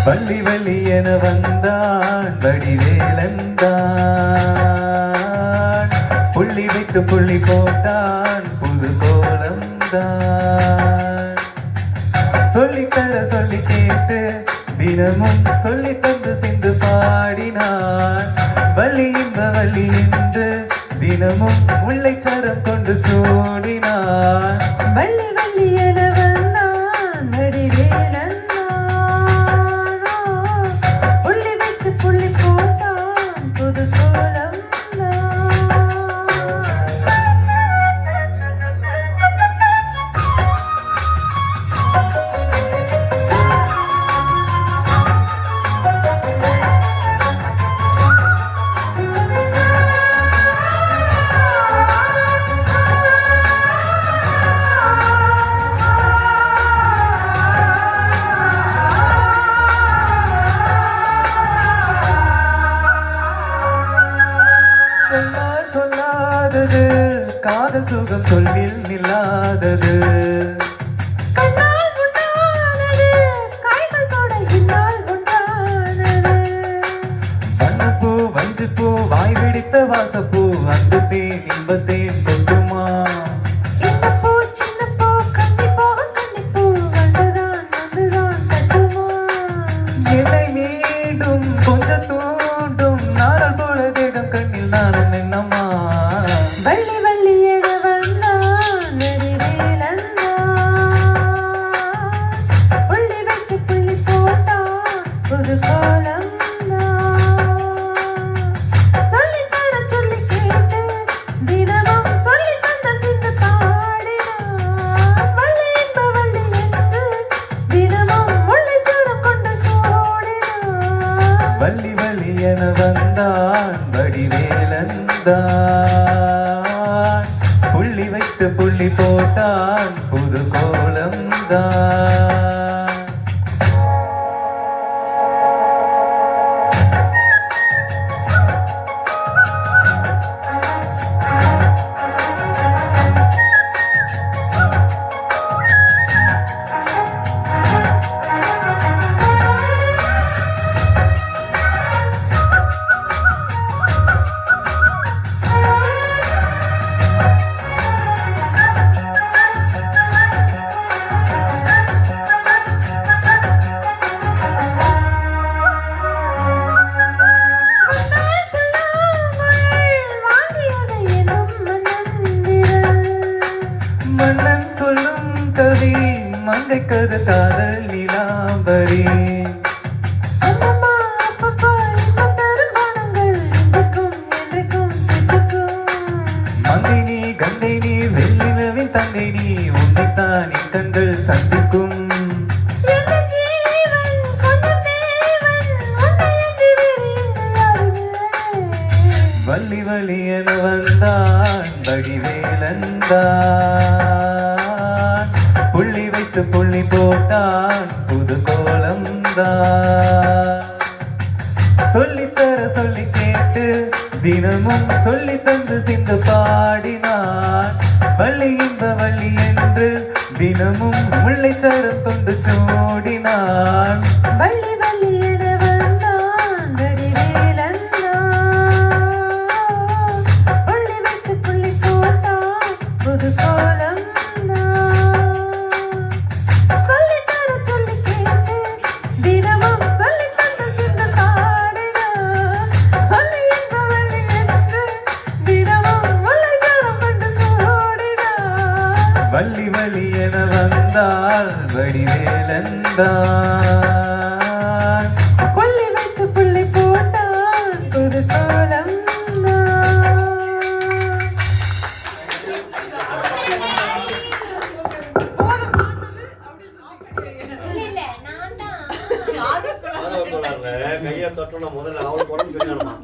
வள்ளி வள்ளி என வந்தான் வடிவேலந்தான், புள்ளி வைத்து புள்ளி போட்டான் புது கோலம்தான். சொல்லித்தர சொல்லி கேட்டு தினமும் சொல்லி தந்து சிந்து பாடினான். வள்ளி இன்ப வள்ளி என்று தினமும் முல்லை சரம் கொண்டு சூடினான். வள்ளி வள்ளி என வந்தான் வடிவேலன், சொல்லாதது காதல் சுகம் சொல்லில் நில்லாதது. வண்ணப்பூ வஞ்சிப்பூ வாய் பிடித்த வாசப்பூ அந்த தேன் இன்பத்தேன் கொட்டுமா. என்னை மீண்டும் கொஞ்சம் தூண்டும் நாள் போல தேகம் கண்ணில் நானும் என்னம்மா. வள்ளி வள்ளி என வந்தான் வடிவேலன், புள்ளி வைத்து புள்ளி போட்டான் புது கோலம். சொல்லி தர சொல்லி கேட்டு தினமும் சொல்லி தந்த சிந்து பாடினான். வள்ளி இன்ப வள்ளி என்று தினமும் முல்லை சரம் கொண்டு சூடினான். வள்ளி வள்ளி என வந்தான் வடிவேலந்தான், புள்ளி வைத்து புள்ளி போட்டான் புது கோலம்தான். மன்னன் சொல்லும் கவி மங்கை கரு காதல் நிலாம்பரி. அம்மம்மா அப்பப்பா இன்ப தரும் பானங்கள் இன்றைக்கும் என்றைக்கும் தித்திக்கும். மங்கை நீ கங்கை நீ வெள்ளினவின் தங்கை நீ, உன்னைத்தான் என் கண்கள் சந்திக்கும். எந்த ஜீவன் கொஞ்சம் தேவன், உன்னையன்றி வேறு இங்கு யாருமில்லை. வள்ளி வள்ளி என வந்தான் வடிவேலந்தான், புள்ளி வைத்து புள்ளி போட்டான் புது கோலம்தான். சொல்லித்தர சொல்லி கேட்டு தினமும் சொல்லி தந்து சிந்து பாடினான். வள்ளி இன்ப வள்ளி என்று தினமும் முல்லை சரம் கொண்டு சூடினான். வள்ளி வள்ளி என வந்தான் வடிவேலன், புள்ளி வைத்து புள்ளி போட்டான் புது கோலம். சொல்லி தர சொல்லி கேட்டு தினமும் சொல்லி தந்த சிந்து பாடினான். வள்ளி இன்ப வள்ளி என்று தினமும் முல்லை சரம் கொண்டு சூடினான். வள்ளி வள்ளி என வந்தால் வடிவேலந்தான், புள்ளி வைத்து புள்ளி போட்டான் புது கோலம். கையை தொட்டணும். முதல்ல அவளுக்கு உடம்பு சரியானமா